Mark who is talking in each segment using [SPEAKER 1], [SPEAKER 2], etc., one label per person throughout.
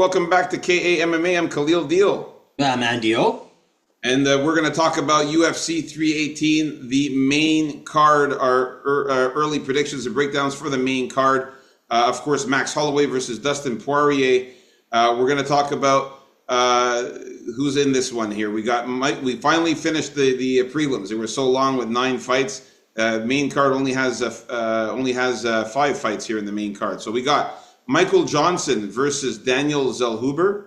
[SPEAKER 1] welcome back to KAMMA. I'm Khalil Deal.
[SPEAKER 2] I'm Andio.
[SPEAKER 1] And we're going to talk about UFC 318, the main card, our early predictions and breakdowns for the main card. Of course, Max Holloway versus Dustin Poirier. We're going to talk about who's in this one here. We finally finished the prelims. They were so long with 9 fights. Main card only has 5 fights here in the main card. So we got Michael Johnson versus Daniel Zellhuber.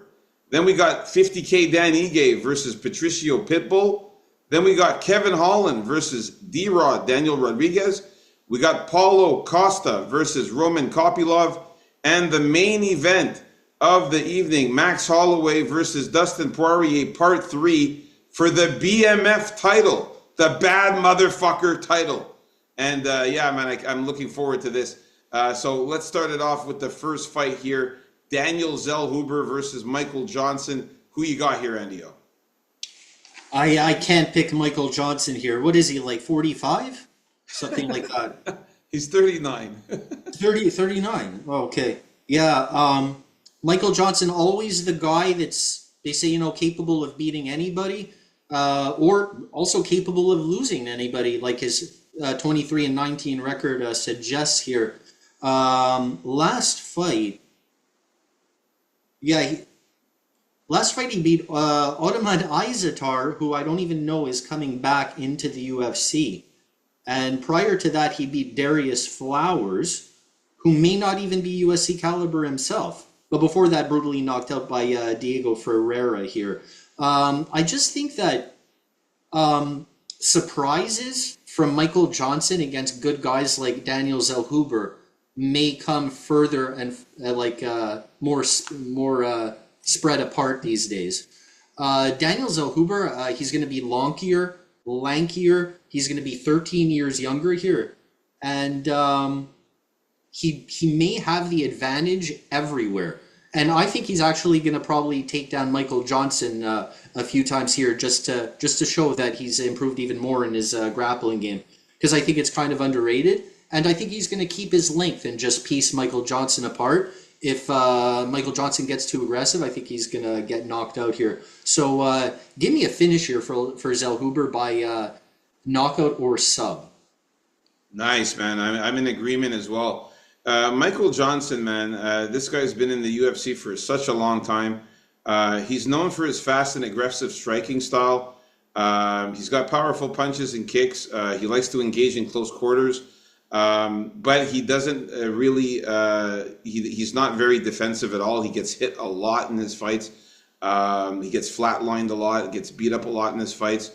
[SPEAKER 1] Then we got 50K Dan Ige versus Patricio Pitbull. Then we got Kevin Holland versus D-Rod Daniel Rodriguez. We got Paulo Costa versus Roman Kopylov. And the main event of the evening, Max Holloway versus Dustin Poirier, Part 3 for the BMF title, the bad motherfucker title. And yeah, man, I'm looking forward to this. So let's start it off with the first fight here. Daniel Zellhuber versus Michael Johnson. Who you got here, Andio?
[SPEAKER 2] I can't pick Michael Johnson here. What is he, like 45? Something like that.
[SPEAKER 1] He's 39.
[SPEAKER 2] 39. Oh, okay. Yeah, Michael Johnson, always the guy that's, they say, capable of beating anybody, or also capable of losing anybody, like his 23-19 record suggests here. Last fight, he beat Ottoman Izatar, who I don't even know is coming back into the UFC. And prior to that, he beat Darius Flowers, who may not even be UFC caliber himself. But before that, brutally knocked out by Diego Ferreira here. I just think that surprises from Michael Johnson against good guys like Daniel Zellhuber may come further and more spread apart these days. Daniel Zellhuber, he's going to be lankier. He's going to be 13 years younger here, and he may have the advantage everywhere. And I think he's actually going to probably take down Michael Johnson a few times here, just to show that he's improved even more in his grappling game, because I think it's kind of underrated. And I think he's going to keep his length and just piece Michael Johnson apart. If Michael Johnson gets too aggressive, I think he's going to get knocked out here. So give me a finish here for Zellhuber by knockout or sub.
[SPEAKER 1] Nice, man. I'm in agreement as well. Michael Johnson, man, this guy's been in the UFC for such a long time. He's known for his fast and aggressive striking style. He's got powerful punches and kicks. He likes to engage in close quarters. But he doesn't really, he's not very defensive at all. He gets hit a lot in his fights. He gets flatlined a lot, gets beat up a lot in his fights.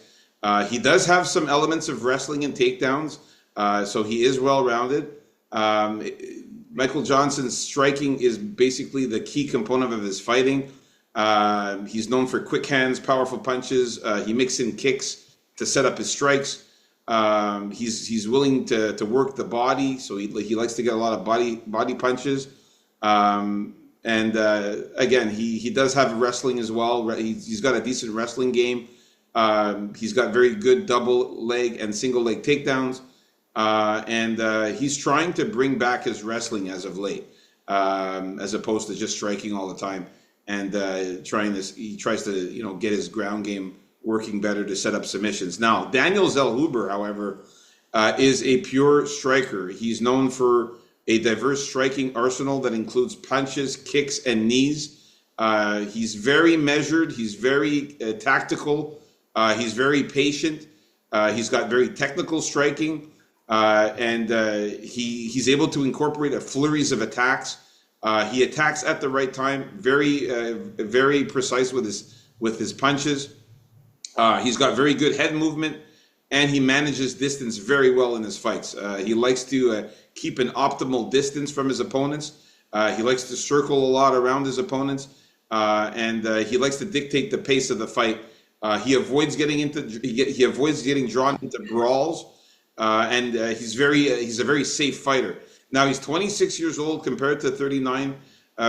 [SPEAKER 1] He does have some elements of wrestling and takedowns, so he is well-rounded. Michael Johnson's striking is basically the key component of his fighting. He's known for quick hands, powerful punches. He mixes in kicks to set up his strikes. He's willing to work the body, so he likes to get a lot of body punches. Again, he does have wrestling as well. He's got a decent wrestling game. He's got very good double leg and single leg takedowns. He's trying to bring back his wrestling as of late, as opposed to just striking all the time. And he tries to get his ground game working better to set up submissions. Now, Daniel Zellhuber, however, is a pure striker. He's known for a diverse striking arsenal that includes punches, kicks, and knees. He's very measured. He's very tactical. He's very patient. He's got very technical striking. He's able to incorporate a flurries of attacks. He attacks at the right time, very precise with his punches. He's got very good head movement, and he manages distance very well in his fights. He likes to keep an optimal distance from his opponents. He likes to circle a lot around his opponents, and he likes to dictate the pace of the fight. He avoids getting drawn into brawls, and he's a very safe fighter. Now, he's 26 years old compared to 39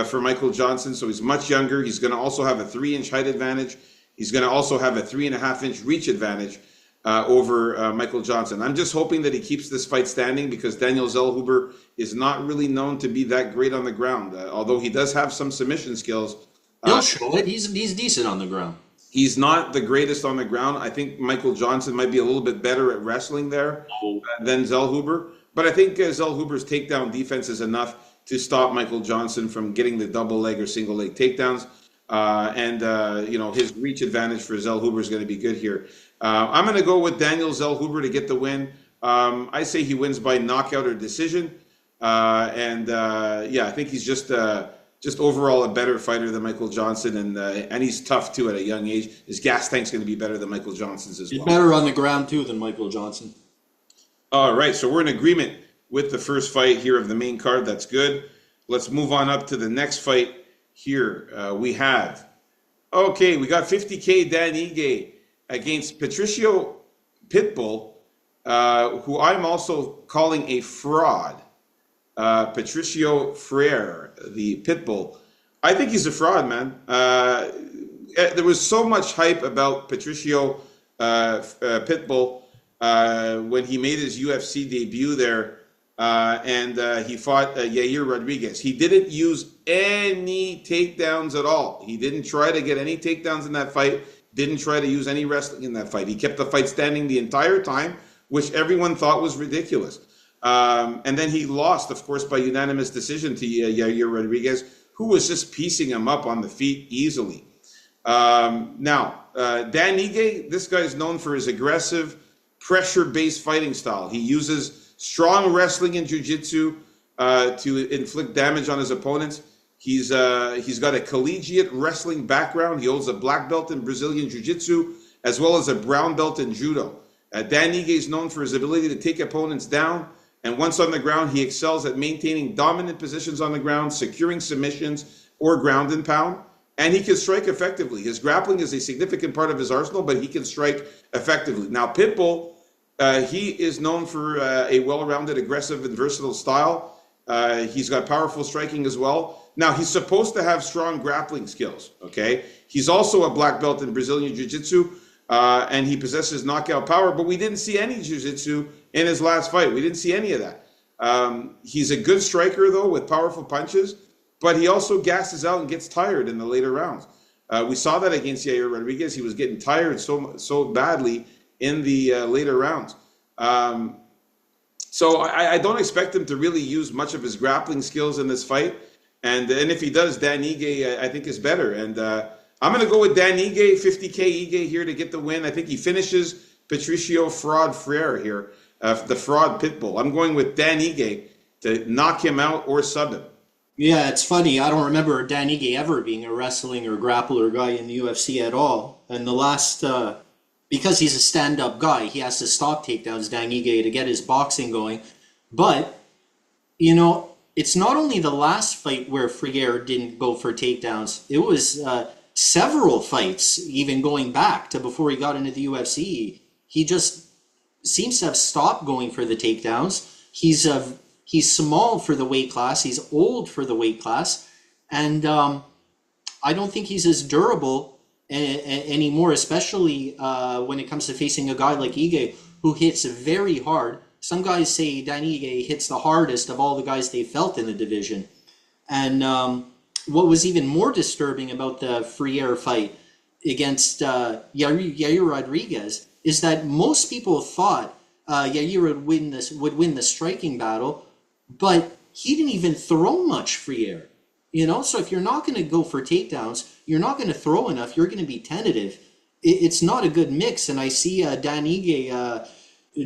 [SPEAKER 1] for Michael Johnson, so he's much younger. He's going to also have a 3-inch height advantage. He's going to also have a 3.5-inch reach advantage over Michael Johnson. I'm just hoping that he keeps this fight standing, because Daniel Zellhuber is not really known to be that great on the ground. Although he does have some submission skills,
[SPEAKER 2] He'll show it. He's decent on the ground.
[SPEAKER 1] He's not the greatest on the ground. I think Michael Johnson might be a little bit better at wrestling there than Zellhuber. But I think Zellhuber's takedown defense is enough to stop Michael Johnson from getting the double leg or single leg takedowns. His reach advantage for Zellhuber is going to be good here. I'm going to go with Daniel Zellhuber to get the win. I say he wins by knockout or decision. I think he's just overall a better fighter than Michael Johnson, and he's tough too at a young age. His gas tank's going to be better than Michael Johnson's as well.
[SPEAKER 2] He's better on the ground too than Michael Johnson.
[SPEAKER 1] All right, so we're in agreement with the first fight here of the main card. That's good. Let's move on up to the next fight here. We got 50K Dan Ige against Patricio Pitbull, who I'm also calling a fraud. Patricio Freire, the Pitbull. I think he's a fraud, man. There was so much hype about Patricio Pitbull when he made his UFC debut there, and he fought Yair Rodriguez. He didn't use any takedowns at all. He didn't try to get any takedowns in that fight, didn't try to use any wrestling in that fight. He kept the fight standing the entire time, which everyone thought was ridiculous. And then he lost, of course, by unanimous decision to Yair Rodriguez, who was just piecing him up on the feet easily. Dan Ige, this guy is known for his aggressive, pressure-based fighting style. He uses strong wrestling and jiu-jitsu to inflict damage on his opponents. He's got a collegiate wrestling background. He holds a black belt in Brazilian jiu-jitsu, as well as a brown belt in judo. Dan Ige is known for his ability to take opponents down. And once on the ground, he excels at maintaining dominant positions on the ground, securing submissions or ground and pound. And he can strike effectively. His grappling is a significant part of his arsenal, but he can strike effectively. Now, Pitbull, he is known for a well-rounded, aggressive, and versatile style. He's got powerful striking as well. Now, he's supposed to have strong grappling skills, okay? He's also a black belt in Brazilian Jiu-Jitsu, and he possesses knockout power, but we didn't see any jiu-jitsu in his last fight. We didn't see any of that. He's a good striker, though, with powerful punches, but he also gasses out and gets tired in the later rounds. We saw that against Yair Rodriguez. He was getting tired so badly in the later rounds. So I don't expect him to really use much of his grappling skills in this fight. And if he does, Dan Ige, I think, is better. And I'm going to go with Dan Ige, 50K Ige here to get the win. I think he finishes Patricio Fraud Freire here, the Fraud Pitbull. I'm going with Dan Ige to knock him out or sub him.
[SPEAKER 2] Yeah, it's funny. I don't remember Dan Ige ever being a wrestling or grappler guy in the UFC at all. And the last, because he's a stand-up guy, he has to stop takedowns, Dan Ige, to get his boxing going. But, it's not only the last fight where Freire didn't go for takedowns. It was several fights, even going back to before he got into the UFC. He just seems to have stopped going for the takedowns. He's small for the weight class. He's old for the weight class. And I don't think he's as durable anymore, especially when it comes to facing a guy like Ige, who hits very hard. Some guys say Dan Ige hits the hardest of all the guys they felt in the division. And what was even more disturbing about the Freire fight against Yair Rodriguez is that most people thought Yair would win the striking battle, but he didn't even throw much Freire. So if you're not going to go for takedowns, you're not going to throw enough, you're going to be tentative. It's not a good mix, and I see Dan Ige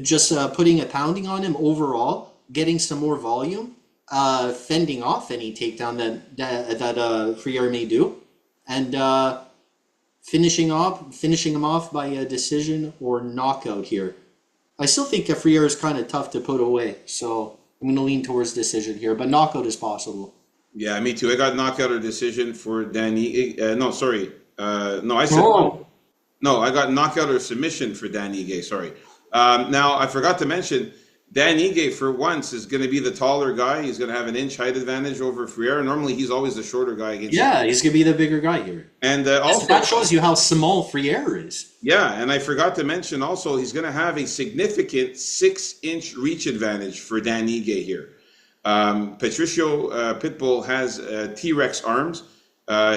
[SPEAKER 2] just putting a pounding on him overall, getting some more volume, fending off any takedown that Freire may do, and finishing him off by a decision or knockout here. I still think Freire is kind of tough to put away, so I'm going to lean towards decision here, but knockout is possible.
[SPEAKER 1] Yeah, me too. I got knockout or decision for Danny. No, I said no. I got knockout or submission for Dan Ige. Sorry. Now I forgot to mention Dan Ige for once is going to be the taller guy. He's going to have an inch height advantage over Freire. Normally he's always the shorter guy against.
[SPEAKER 2] Yeah, him. He's going to be the bigger guy here.
[SPEAKER 1] And also
[SPEAKER 2] that shows you how small Freire is.
[SPEAKER 1] Yeah, and I forgot to mention also he's going to have a significant 6-inch reach advantage for Dan Ige here. Patricio Pitbull has T-Rex arms.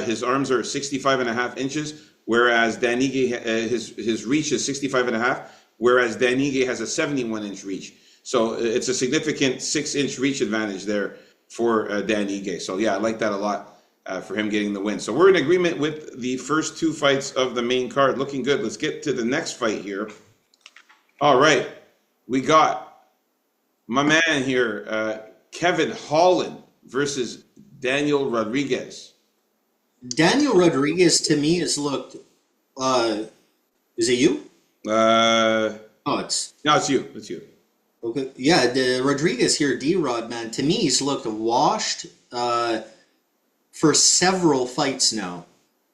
[SPEAKER 1] His arms are 65.5 inches, whereas Dan Ige, his reach is 65.5, whereas Dan Ige has a 71-inch reach. So it's a significant 6-inch reach advantage there for Dan Ige. So yeah, I like that a lot for him getting the win. So we're in agreement with the first two fights of the main card. Looking good. Let's get to the next fight here. All right. We got my man here, Kevin Holland versus Daniel Rodriguez.
[SPEAKER 2] Daniel Rodriguez to me has looked. Is it you?
[SPEAKER 1] Oh,
[SPEAKER 2] It's
[SPEAKER 1] you. It's you.
[SPEAKER 2] okay. Yeah, the Rodriguez here, D-Rod, man. To me, he's looked washed for several fights now.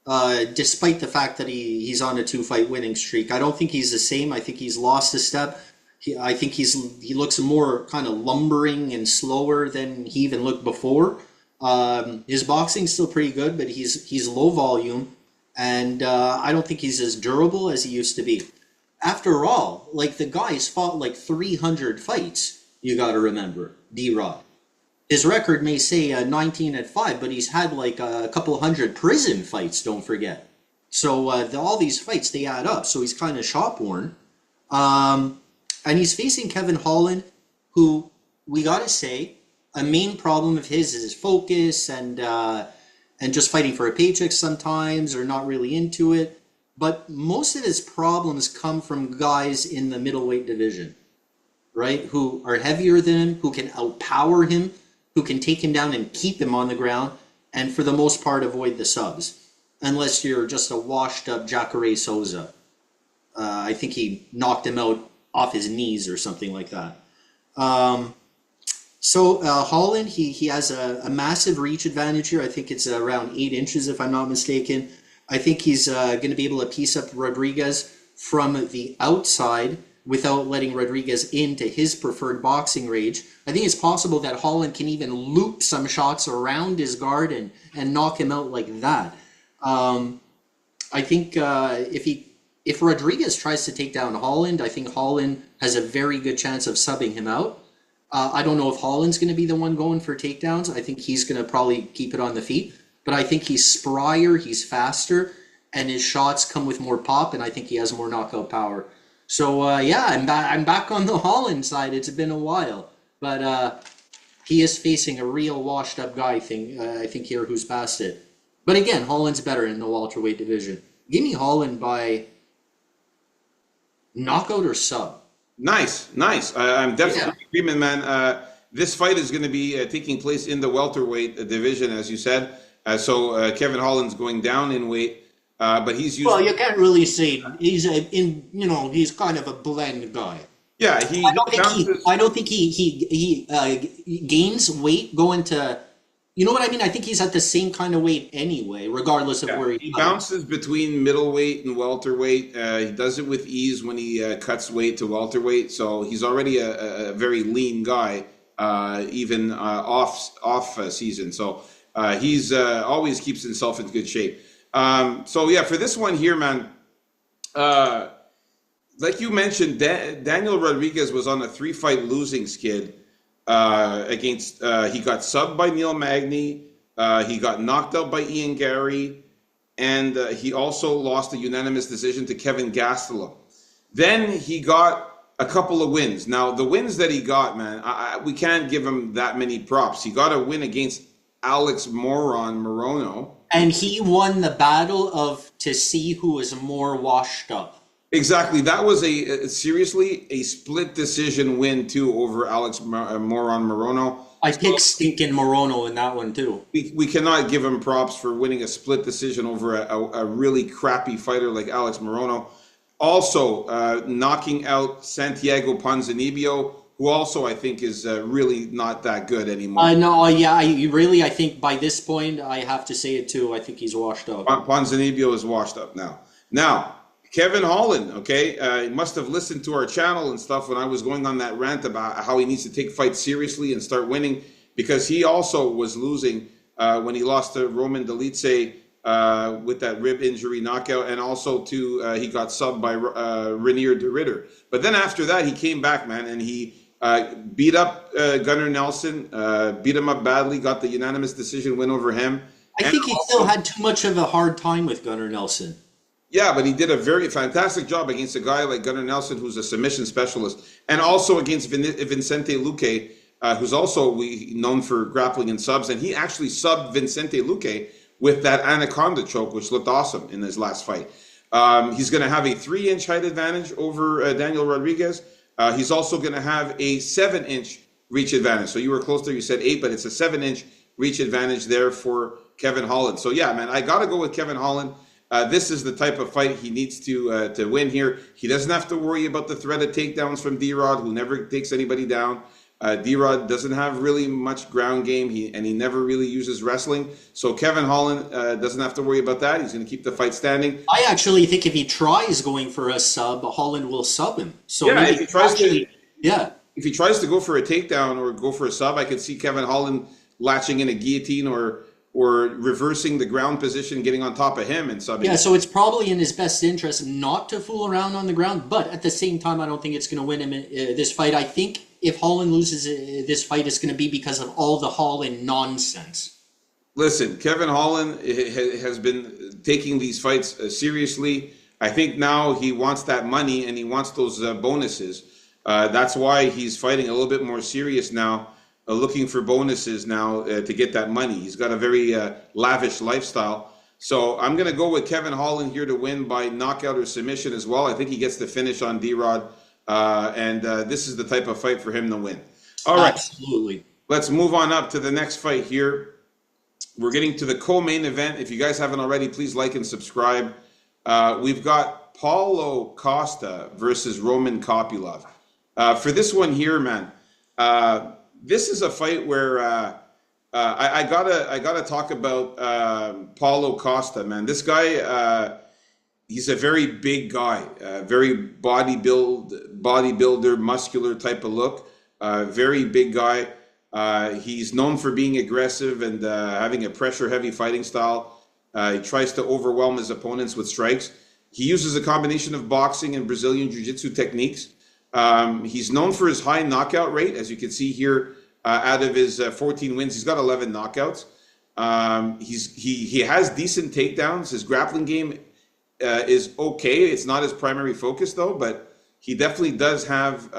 [SPEAKER 2] Despite the fact that he's on a 2-fight winning streak, I don't think he's the same. I think he's lost a step. I think he looks more kind of lumbering and slower than he even looked before. His boxing's still pretty good, but he's low volume, and I don't think he's as durable as he used to be. After all, like, the guy's fought like 300 fights. You got to remember, D-Rod. His record may say 19-5, but he's had like a couple hundred prison fights. Don't forget. So all these fights, they add up. So he's kind of shop worn. And he's facing Kevin Holland, who, we gotta say, a main problem of his is his focus and just fighting for a paycheck sometimes, or not really into it. But most of his problems come from guys in the middleweight division, right? Who are heavier than him, who can outpower him, who can take him down and keep him on the ground, and for the most part avoid the subs. Unless you're just a washed up Jacare Souza. I think he knocked him out off his knees or something like that. So Holland, he has a massive reach advantage here. I think it's around 8 inches, if I'm not mistaken. I think he's going to be able to piece up Rodriguez from the outside without letting Rodriguez into his preferred boxing range. I think it's possible that Holland can even loop some shots around his guard and knock him out like that. I think if Rodriguez tries to take down Holland, I think Holland has a very good chance of subbing him out. I don't know if Holland's going to be the one going for takedowns. I think he's going to probably keep it on the feet. But I think he's sprier, he's faster, and his shots come with more pop, and I think he has more knockout power. So, yeah, I'm back on the Holland side. It's been a while. But he is facing a real washed-up guy, I think, here, who's past it. But again, Holland's better in the welterweight division. Give me Holland by knockout or sub.
[SPEAKER 1] Nice. I'm definitely in agreement, man. This fight is going to be taking place in the welterweight division, as you said. So Kevin Holland's going down in weight, but he's used.
[SPEAKER 2] Well, you can't really say he's kind of a blend guy.
[SPEAKER 1] Yeah,
[SPEAKER 2] I don't think he gains weight going to. You know what I mean? I think he's at the same kind of weight anyway, regardless of where
[SPEAKER 1] he bounces between middleweight and welterweight. He does it with ease when he cuts weight to welterweight. So he's already a very lean guy, even off season. So he's always keeps himself in good shape. So yeah, for this one here, man, like you mentioned, Daniel Rodriguez was on a 3-fight losing skid. Against he got subbed by Neil Magny, he got knocked out by Ian Gary, and he also lost a unanimous decision to Kevin Gastelum. Then he got a couple of wins. Now, the wins that he got, man, we can't give him that many props. He got a win against Alex Morono.
[SPEAKER 2] And he won the battle to see who was more washed up.
[SPEAKER 1] Exactly. That was seriously a split decision win too over Alex Morono.
[SPEAKER 2] I picked stinking Morono in that one too.
[SPEAKER 1] We cannot give him props for winning a split decision over a really crappy fighter like Alex Morono. Also, knocking out Santiago Ponzinibbio, who also I think is really not that good anymore.
[SPEAKER 2] I think by this point I have to say it too. I think he's washed up.
[SPEAKER 1] Ponzinibbio is washed up now. Now, Kevin Holland, okay, he must have listened to our channel and stuff when I was going on that rant about how he needs to take fights seriously and start winning, because he also was losing when he lost to Roman Dolidze with that rib injury knockout, and also he got subbed by Renier de Ridder. But then after that, he came back, man, and he beat up Gunnar Nelson, beat him up badly, got the unanimous decision win over him.
[SPEAKER 2] I
[SPEAKER 1] And
[SPEAKER 2] think he still
[SPEAKER 1] also,
[SPEAKER 2] had too much of a hard time with Gunnar Nelson.
[SPEAKER 1] yeah, but he did a very fantastic job against a guy like Gunnar Nelson, who's a submission specialist, and also against Vincente Luque, who's also known for grappling and subs, and he actually subbed Vincente Luque with that anaconda choke, which looked awesome in his last fight. He's going to have a 3-inch height advantage over Daniel Rodriguez. He's also going to have a 7-inch reach advantage. So you were close there. You said 8, but it's a 7-inch reach advantage there for Kevin Holland. So yeah, man, I got to go with Kevin Holland. This is the type of fight he needs to win here. He doesn't have to worry about the threat of takedowns from D-Rod, who never takes anybody down. D-Rod doesn't have really much ground game, and he never really uses wrestling. So Kevin Holland doesn't have to worry about that. He's going to keep the fight standing.
[SPEAKER 2] I actually think if he tries going for a sub, Holland will sub him. So
[SPEAKER 1] Yeah,
[SPEAKER 2] maybe
[SPEAKER 1] if he tries to,
[SPEAKER 2] yeah.
[SPEAKER 1] if he tries to go for a takedown or go for a sub, I could see Kevin Holland latching in a guillotine or reversing the ground position, getting on top of him and subbing.
[SPEAKER 2] Yeah, so it's probably in his best interest not to fool around on the ground, but at the same time, I don't think it's going to win him this fight. I think if Holland loses this fight, it's going to be because of all the Holland nonsense.
[SPEAKER 1] Listen, Kevin Holland has been taking these fights seriously. I think now he wants that money and he wants those bonuses. That's why he's fighting a little bit more serious now, looking for bonuses now to get that money. He's got a very lavish lifestyle. So I'm going to go with Kevin Holland here to win by knockout or submission as well. I think he gets the finish on D-Rod. And this is the type of fight for him to win. All right.
[SPEAKER 2] Absolutely.
[SPEAKER 1] Let's move on up to the next fight here. We're getting to the co-main event. If you guys haven't already, please like and subscribe. We've got Paulo Costa versus Roman Kopylov. For this one here, man, this is a fight where I gotta talk about Paulo Costa, man. This guy, he's a very big guy, very bodybuilder, muscular type of look. Very big guy. He's known for being aggressive and having a pressure-heavy fighting style. He tries to overwhelm his opponents with strikes. He uses a combination of boxing and Brazilian Jiu-Jitsu techniques. He's known for his high knockout rate, as you can see here. Out of his 14 wins, he's got 11 knockouts. He has decent takedowns. His grappling game is okay. It's not his primary focus, though, but he definitely does have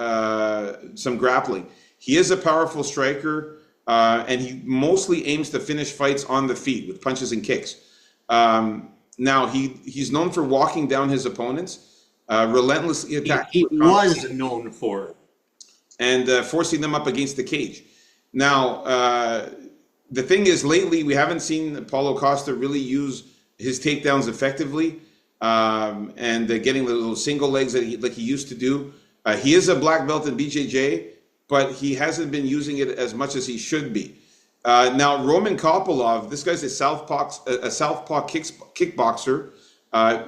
[SPEAKER 1] some grappling. He is a powerful striker, and he mostly aims to finish fights on the feet with punches and kicks. Now, he's known for walking down his opponents, relentlessly attacking.
[SPEAKER 2] He was known for.
[SPEAKER 1] And forcing them up against the cage. Now, the thing is, lately, we haven't seen Paulo Costa really use his takedowns effectively and getting the little single legs that he used to do. He is a black belt in BJJ, but he hasn't been using it as much as he should be. Now, Roman Kopylov, this guy's a southpaw kickboxer.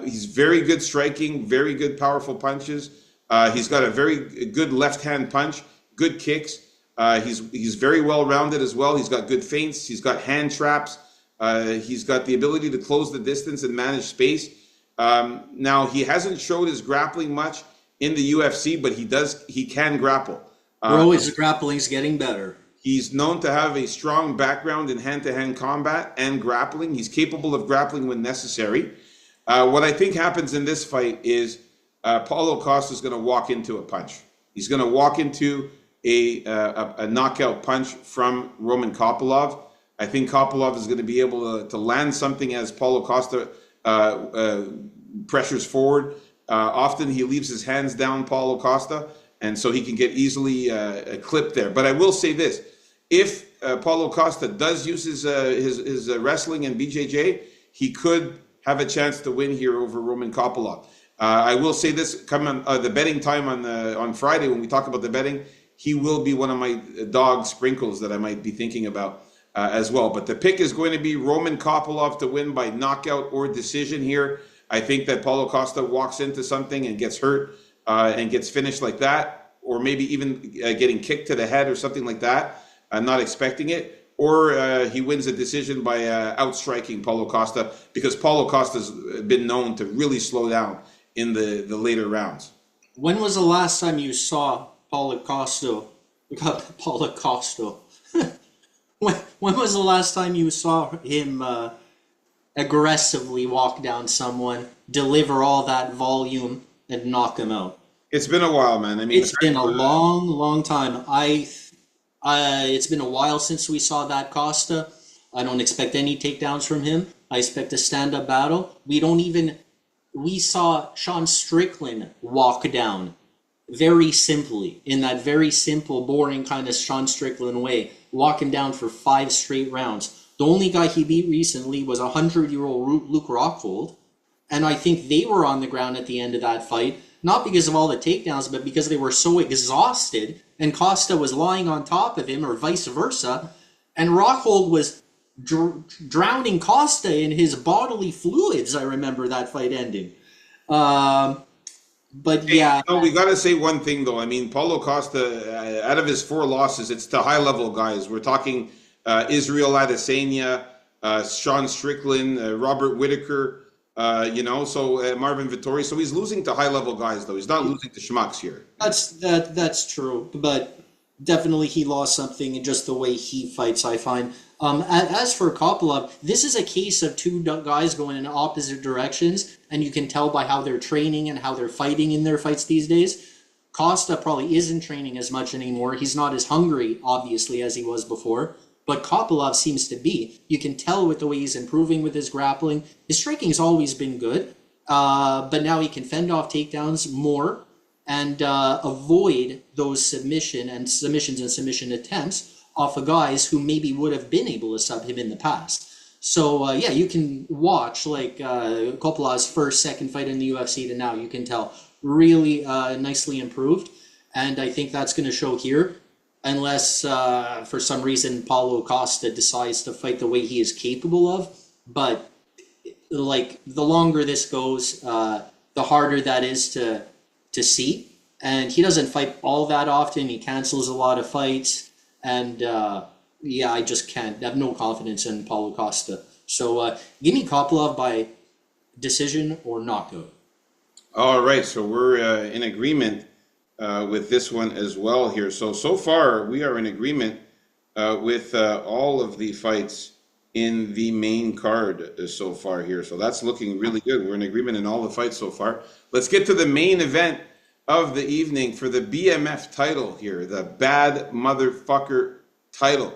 [SPEAKER 1] He's very good striking, very good powerful punches. He's got a very good left-hand punch, good kicks. He's very well-rounded as well. He's got good feints. He's got hand traps. He's got the ability to close the distance and manage space. Now, he hasn't showed his grappling much in the UFC, but he can grapple.
[SPEAKER 2] His grappling's getting better.
[SPEAKER 1] He's known to have a strong background in hand-to-hand combat and grappling. He's capable of grappling when necessary. What I think happens in this fight is Paulo Costa is going to walk into a punch. He's going to walk into a knockout punch from Roman Kopylov. I think Kopylov is going to be able to land something as Paulo Costa pressures forward. Often he leaves his hands down, Paulo Costa, and so he can get easily clipped there. But I will say this. If Paulo Costa does use his wrestling and BJJ, he could have a chance to win here over Roman Kopylov. I will say this, come on the betting time on Friday when we talk about the betting, he will be one of my dog sprinkles that I might be thinking about as well. But the pick is going to be Roman Kopylov to win by knockout or decision here. I think that Paulo Costa walks into something and gets hurt and gets finished like that, or maybe even getting kicked to the head or something like that. I'm not expecting it. Or he wins a decision by outstriking Paulo Costa, because Paulo Costa's been known to really slow down in the later rounds.
[SPEAKER 2] When was the last time you saw Paulo Costa? Paulo Costa. When was the last time you saw him aggressively walk down someone, deliver all that volume, and knock him out.
[SPEAKER 1] It's been a while, man. I mean,
[SPEAKER 2] It's been a long, long time. It's been a while since we saw that Costa. I don't expect any takedowns from him. I expect a stand-up battle. We saw Sean Strickland walk down very simply, in that very simple, boring kind of Sean Strickland way, walking down for 5 straight rounds. The only guy he beat recently was 100-year-old Luke Rockhold, and I think they were on the ground at the end of that fight, not because of all the takedowns, but because they were so exhausted, and Costa was lying on top of him, or vice versa, and Rockhold was drowning Costa in his bodily fluids. I remember that fight ending. But yeah,
[SPEAKER 1] no, we got to say one thing though. I mean, Paulo Costa, out of his 4 losses, it's to high level guys. We're talking Israel Adesanya, Sean Strickland, Robert Whitaker. So Marvin Vittori. So he's losing to high level guys though. He's not losing to schmucks here.
[SPEAKER 2] That's true, but definitely he lost something in just the way he fights, I find. As for Kopylov, this is a case of 2 guys going in opposite directions, and you can tell by how they're training and how they're fighting in their fights these days. Costa probably isn't training as much anymore. He's not as hungry, obviously, as he was before, but Kopylov seems to be. You can tell with the way he's improving with his grappling. His striking's always been good, but now he can fend off takedowns more and avoid those submissions and submission attempts off of guys who maybe would have been able to sub him in the past. So you can watch like Kopilov's first, second fight in the UFC to now. You can tell really nicely improved, and I think that's going to show here, unless for some reason Paulo Costa decides to fight the way he is capable of. But like the longer this goes, the harder that is to see. And he doesn't fight all that often. He cancels a lot of fights. And I just can't. I have no confidence in Paulo Costa. So give me Kopylov by decision or knockout.
[SPEAKER 1] All right, so we're in agreement with this one as well here. So far, we are in agreement with all of the fights in the main card so far here. So that's looking really good. We're in agreement in all the fights so far. Let's get to the main event of the evening for the BMF title here, the bad motherfucker title.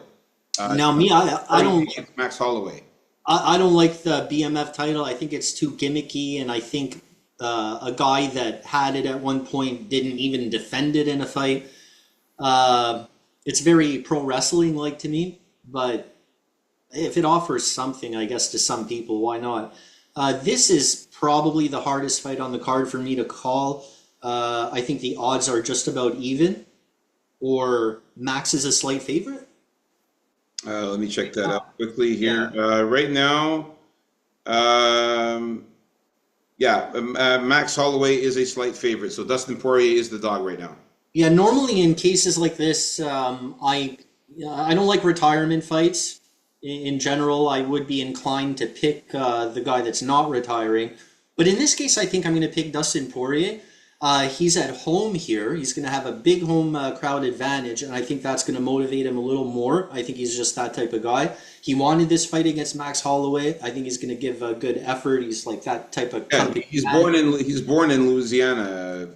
[SPEAKER 2] Now, me, I don't.
[SPEAKER 1] Max Holloway.
[SPEAKER 2] I don't like the BMF title. I think it's too gimmicky, and I think a guy that had it at one point didn't even defend it in a fight. It's very pro wrestling like to me, but if it offers something, I guess, to some people, why not? This is probably the hardest fight on the card for me to call. I think the odds are just about even, or Max is a slight favorite.
[SPEAKER 1] Let me check that out quickly here. Right now, Max Holloway is a slight favorite. So Dustin Poirier is the dog right now.
[SPEAKER 2] Yeah, normally in cases like this, I don't like retirement fights. In general, I would be inclined to pick the guy that's not retiring. But in this case, I think I'm going to pick Dustin Poirier. He's at home here. He's going to have a big home crowd advantage, and I think that's going to motivate him a little more. I think he's just that type of guy. He wanted this fight against Max Holloway. I think he's going to give a good effort. He's like that type of.
[SPEAKER 1] Yeah, he's born in Louisiana,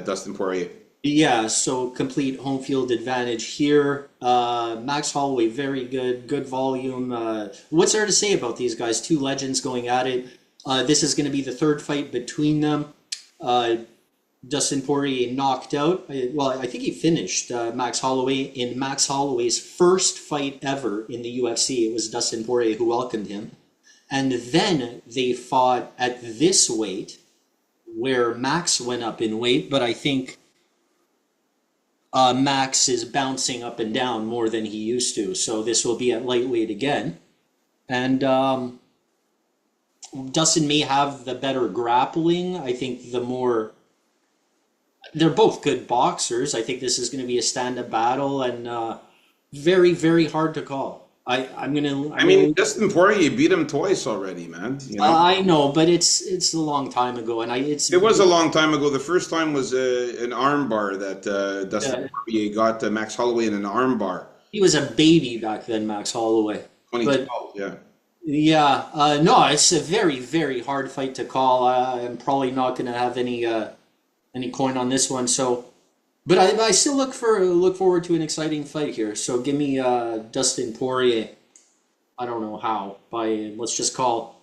[SPEAKER 1] Dustin Poirier.
[SPEAKER 2] Yeah, so complete home field advantage here. Max Holloway, very good volume. What's there to say about these guys? 2 legends going at it. This is going to be the 3rd fight between them. Dustin Poirier knocked out. I think he finished Max Holloway in Max Holloway's first fight ever in the UFC. It was Dustin Poirier who welcomed him. And then they fought at this weight, where Max went up in weight, but I think Max is bouncing up and down more than he used to. So this will be at lightweight again. And Dustin may have the better grappling. I think they're both good boxers. I think this is going to be a stand-up battle, and very, very hard to call.
[SPEAKER 1] Dustin Poirier beat him twice already, man. You know?
[SPEAKER 2] I know, but it's a long time ago, and
[SPEAKER 1] it was a long time ago. The first time was an armbar that Dustin Poirier got Max Holloway in an armbar.
[SPEAKER 2] He was a baby back then, Max Holloway.
[SPEAKER 1] 2012, yeah.
[SPEAKER 2] Yeah, no, it's a very, very hard fight to call. I'm probably not going to have any coin on this one. So, but I still look forward to an exciting fight here. So give me Dustin Poirier. I don't know how by let's just call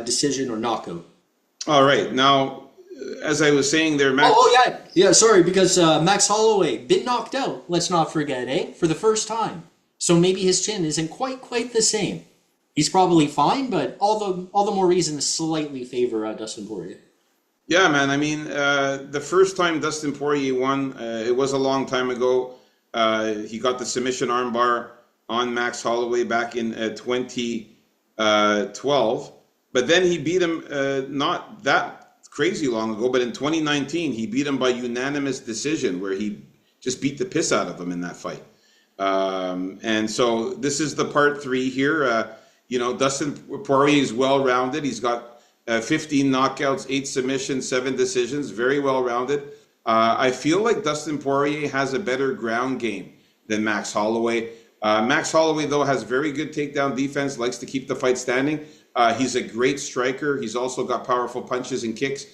[SPEAKER 2] decision or knockout.
[SPEAKER 1] All right. Now, as I was saying there,
[SPEAKER 2] Oh,
[SPEAKER 1] Max.
[SPEAKER 2] oh yeah, yeah. Sorry, because Max Holloway been knocked out. Let's not forget, eh? For the first time. So maybe his chin isn't quite the same. He's probably fine, but all the more reason to slightly favor Dustin Poirier.
[SPEAKER 1] Yeah, man. I mean, the first time Dustin Poirier won, it was a long time ago. He got the submission armbar on Max Holloway back in 2012. But then he beat him not that crazy long ago, but in 2019, he beat him by unanimous decision, where he just beat the piss out of him in that fight. And so this is the part three here. Dustin Poirier is well rounded. He's got 15 knockouts, 8 submissions, 7 decisions, very well rounded. I feel like Dustin Poirier has a better ground game than Max Holloway. Max Holloway, though, has very good takedown defense, likes to keep the fight standing. He's a great striker. He's also got powerful punches and kicks.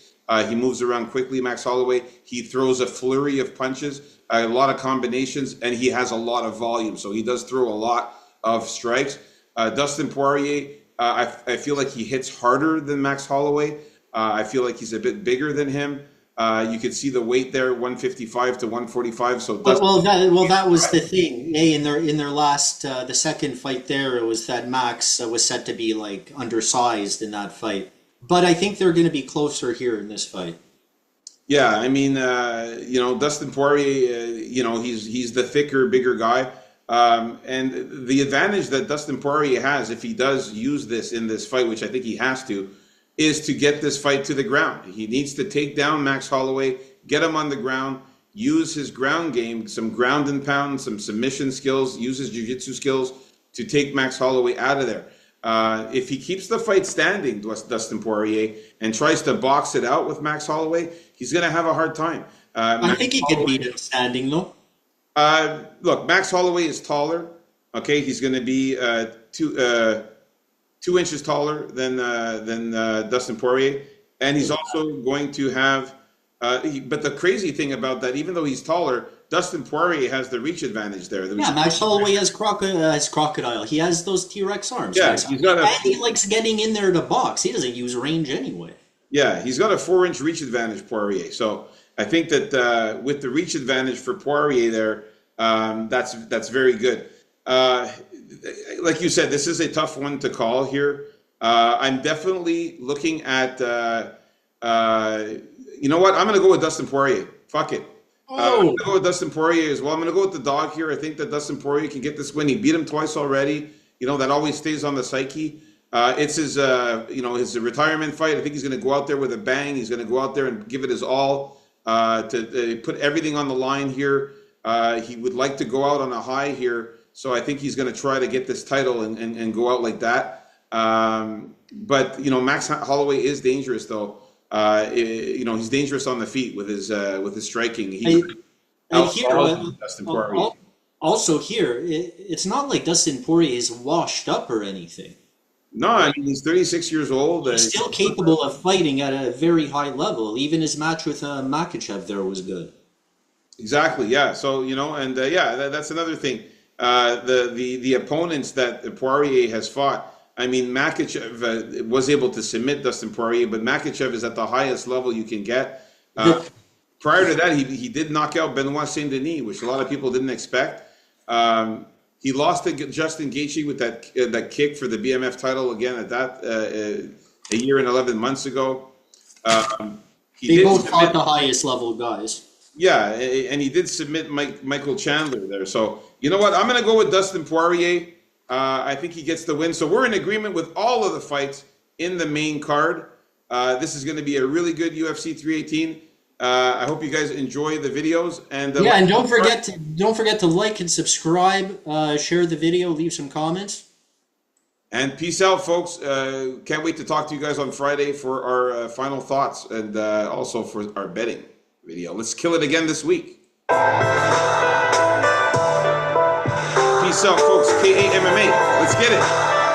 [SPEAKER 1] He moves around quickly, Max Holloway. He throws a flurry of punches, a lot of combinations, and he has a lot of volume. So he does throw a lot of strikes. Dustin Poirier, I feel like he hits harder than Max Holloway. I feel like he's a bit bigger than him. You could see the weight there, 155 to 145. So
[SPEAKER 2] That was the thing. Hey, in their last the second fight there, it was that Max was set to be like undersized in that fight. But I think they're going to be closer here in this fight.
[SPEAKER 1] yeah, I mean, Dustin Poirier, he's the thicker, bigger guy. And the advantage that Dustin Poirier has, if he does use this in this fight, which I think he has to, is to get this fight to the ground. He needs to take down Max Holloway, get him on the ground, use his ground game, some ground and pound, some submission skills, use his jiu-jitsu skills to take Max Holloway out of there. If he keeps the fight standing, Dustin Poirier, and tries to box it out with Max Holloway, he's going to have a hard time.
[SPEAKER 2] I think he could beat him standing though.
[SPEAKER 1] Look, Max Holloway is taller. Okay, he's going to be 2 inches taller than Dustin Poirier, and he's also going to have. But the crazy thing about that, even though he's taller, Dustin Poirier has the reach advantage there.
[SPEAKER 2] Yeah, Max Holloway has crocodile. He has those T-Rex arms.
[SPEAKER 1] Yeah, he's got
[SPEAKER 2] and he likes getting in there to box. He doesn't use range anyway.
[SPEAKER 1] Yeah, he's got a 4-inch reach advantage, Poirier. So I think that with the reach advantage for Poirier there, that's very good. Like you said, this is a tough one to call here. I'm definitely looking at. You know what? I'm going to go with Dustin Poirier. Fuck it. I'm going to go with Dustin Poirier as well. I'm going to go with the dog here. I think that Dustin Poirier can get this win. He beat him twice already. That always stays on the psyche. It's his, his retirement fight. I think he's going to go out there with a bang. He's going to go out there and give it his all to put everything on the line here. He would like to go out on a high here. So I think he's going to try to get this title and go out like that. But Max Holloway is dangerous, though. He's dangerous on the feet with his striking.
[SPEAKER 2] Also here, it's not like Dustin Poirier is washed up or anything.
[SPEAKER 1] No, I mean he's 36 years old.
[SPEAKER 2] He's still capable of fighting at a very high level. Even his match with Makhachev there was good.
[SPEAKER 1] Exactly. Yeah. So that's another thing. The opponents that Poirier has fought. I mean, Makhachev was able to submit Dustin Poirier, but Makhachev is at the highest level you can get. Prior to that, he did knock out Benoit Saint Denis, which a lot of people didn't expect. He lost to Justin Gaethje with that kick for the BMF title again at that a year and 11 months ago.
[SPEAKER 2] They both fought the highest level guys.
[SPEAKER 1] Yeah, and he did submit Michael Chandler there. So, you know what? I'm going to go with Dustin Poirier. I think he gets the win. So we're in agreement with all of the fights in the main card. This is going to be a really good UFC 318. I hope you guys enjoy the videos. And
[SPEAKER 2] don't forget to like and subscribe, share the video, leave some comments.
[SPEAKER 1] And peace out, folks. Can't wait to talk to you guys on Friday for our final thoughts and also for our betting video. Let's kill it again this week. Peace yourself, folks. KAMMA. Let's get it.